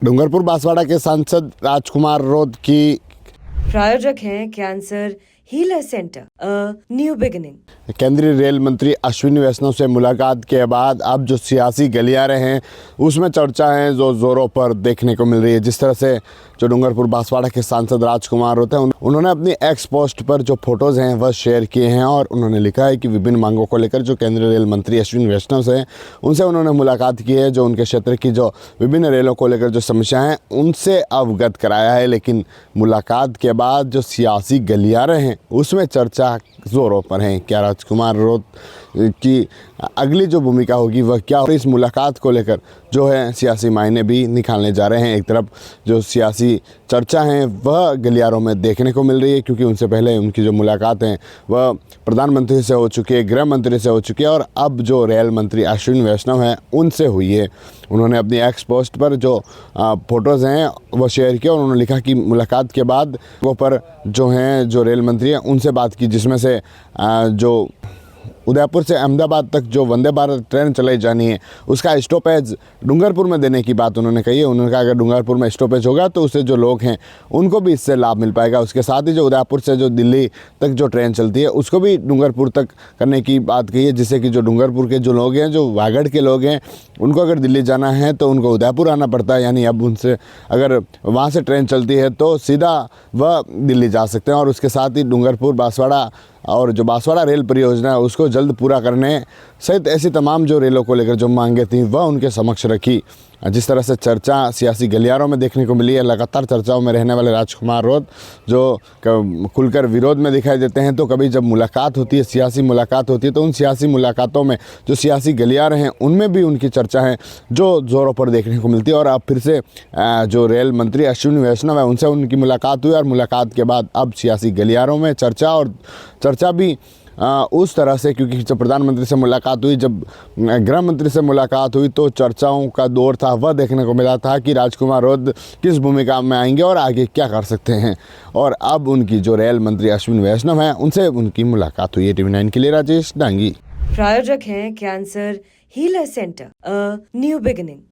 डूंगरपुर बांसवाड़ा के सांसद राजकुमार रोध की प्रायोजक हैं cancer healer centre new beginning. केंद्रीय रेल मंत्री अश्विनी वैष्णव से मुलाकात के बाद अब जो सियासी गलियारे हैं उसमें चर्चा है जो जोरों पर देखने को मिल रही है। जिस तरह से जो डूंगरपुर बांसवाड़ा के सांसद राजकुमार रोध हैं उन्होंने अपनी एक्स पोस्ट पर जो फोटोज़ हैं वह शेयर किए हैं और उन्होंने लिखा है कि विभिन्न मांगों को लेकर जो केंद्रीय रेल मंत्री अश्विनी वैष्णव से हैं उनसे उन्होंने मुलाकात की है। जो उनके क्षेत्र की जो विभिन्न रेलों को लेकर जो समस्या हैं उनसे अवगत कराया है। लेकिन मुलाकात के बाद जो सियासी गलियारे हैं उसमें चर्चा जोरों पर है। क्या राजकुमार रोध की अगली जो भूमिका होगी वह क्या होगी, इस मुलाकात को लेकर जो है सियासी मायने भी निकालने जा रहे हैं। एक तरफ जो सियासी चर्चा है वह गलियारों में देखने को मिल रही है क्योंकि उनसे पहले उनकी जो मुलाकात हैं वह प्रधानमंत्री से हो चुकी है, गृह मंत्री से हो चुकी है और अब जो रेल मंत्री अश्विनी वैष्णव हैं उनसे हुई है। उन्होंने अपनी एक्स पोस्ट पर जो फोटोज़ हैं वह शेयर किया और उन्होंने लिखा कि मुलाकात के बाद वो पर जो हैं जो रेल मंत्री हैं उनसे बात की, जिसमें से जो उदयपुर से अहमदाबाद तक जो वंदे भारत ट्रेन चलाई जानी है उसका स्टॉपेज डूंगरपुर में देने की बात उन्होंने कही है। उन्होंने कहा अगर डूंगरपुर में स्टॉपेज होगा तो उससे जो लोग हैं उनको भी इससे लाभ मिल पाएगा। उसके साथ ही जो उदयपुर से जो दिल्ली तक जो ट्रेन चलती है उसको भी डूंगरपुर तक करने की बात कही है, जिससे कि जो डूंगरपुर के जो लोग हैं, जो वागड़ के लोग हैं, उनको अगर दिल्ली जाना है तो उनको उदयपुर आना पड़ता है। यानी अब उनसे अगर वहाँ से ट्रेन चलती है तो सीधा वह दिल्ली जा सकते हैं। और उसके साथ ही डूंगरपुर बांसवाड़ा और जो बांसवाड़ा रेल परियोजना है उसको जल्द पूरा करने सहित ऐसी तमाम जो रेलों को लेकर जो मांगे थी वह उनके समक्ष रखी। जिस तरह से चर्चा सियासी गलियारों में देखने को मिली है, लगातार चर्चाओं में रहने वाले राजकुमार रोध जो खुलकर विरोध में दिखाई देते हैं, तो कभी जब मुलाकात होती है, सियासी मुलाकात होती है, तो उन सियासी मुलाकातों में जो सियासी गलियारे हैं उनमें भी उनकी चर्चा है जो ज़ोरों पर देखने को मिलती है। और अब फिर से जो रेल मंत्री अश्विनी वैष्णव है उनसे उनकी मुलाकात हुई और मुलाकात के बाद अब सियासी गलियारों में चर्चा, और चर्चा भी उस तरह से, क्योंकि जब प्रधानमंत्री से मुलाकात हुई, जब गृह मंत्री से मुलाकात हुई तो चर्चाओं का दौर था वह देखने को मिला था कि राजकुमार रोध किस भूमिका में आएंगे और आगे क्या कर सकते हैं। और अब उनकी जो रेल मंत्री अश्विनी वैष्णव हैं उनसे उनकी मुलाकात हुई है। TV9 के लिए राजेश डांगी। प्रायोजक हैं cancer healer centre new beginning.